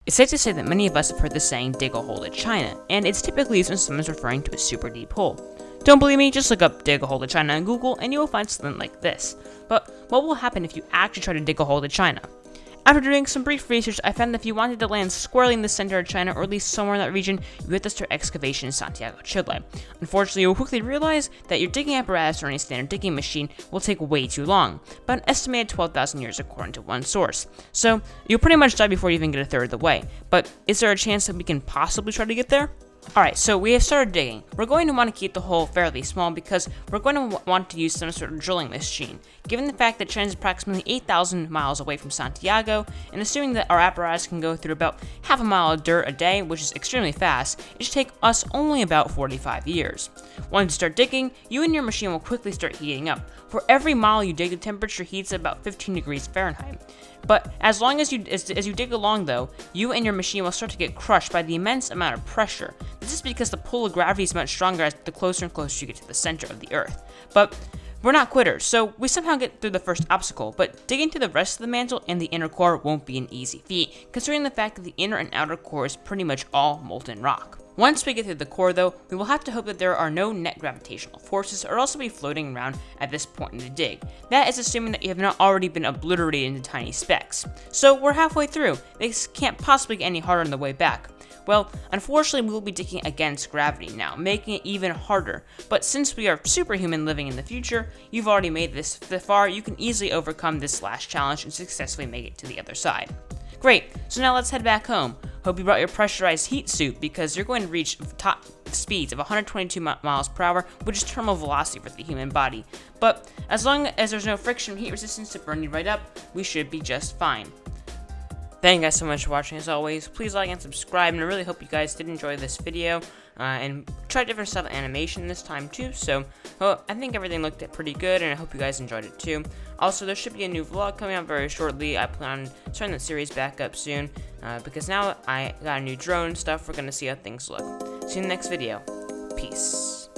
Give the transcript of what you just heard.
It's safe to say that many of us have heard the saying, dig a hole to China, and it's typically used when someone's referring to a super deep hole. Don't believe me? Just look up dig a hole to China on Google and you will find something like this. But what will happen if you actually try to dig a hole to China? After doing some brief research, I found that if you wanted to land squarely in the center of China, or at least somewhere in that region, you have to start excavation in Santiago, Chile. Unfortunately, you will quickly realize that your digging apparatus or any standard digging machine will take way too long, about an estimated 12,000 years according to one source. So, you'll pretty much die before you even get a third of the way. But is there a chance that we can possibly try to get there? Alright, so we have started digging. We're going to want to keep the hole fairly small because we're going to want to use some sort of drilling machine. Given the fact that China is approximately 8,000 miles away from Santiago, and assuming that our apparatus can go through about half a mile of dirt a day, which is extremely fast, it should take us only about 45 years. Once you start digging, you and your machine will quickly start heating up. For every mile you dig, the temperature heats at about 15 degrees Fahrenheit. But as long as you dig along though, you and your machine will start to get crushed by the immense amount of pressure. This is because the pull of gravity is much stronger as the closer and closer you get to the center of the Earth. But we're not quitters, so we somehow get through the first obstacle, but digging to the rest of the mantle and the inner core won't be an easy feat, considering the fact that the inner and outer core is pretty much all molten rock. Once we get through the core though, we will have to hope that there are no net gravitational forces or else we'll be floating around at this point in the dig. That is assuming that you have not already been obliterated into tiny specks. So we're halfway through. This can't possibly get any harder on the way back. Well, unfortunately we will be digging against gravity now, making it even harder. But since we are superhuman living in the future, you've already made this far, you can easily overcome this last challenge and successfully make it to the other side. Great, so now let's head back home. Hope you brought your pressurized heat suit because you're going to reach top speeds of 122 miles per hour, which is terminal velocity for the human body. But as long as there's no friction or heat resistance to burn you right up, we should be just fine. Thank you guys so much for watching. As always, please like and subscribe, and I really hope you guys did enjoy this video and try different stuff of animation this time too. So I think everything looked pretty good, and I hope you guys enjoyed it too. Also, there should be a new vlog coming out very shortly. I plan on starting that series back up soon because now I got a new drone and stuff. We're gonna see how things look. See you in the next video. Peace.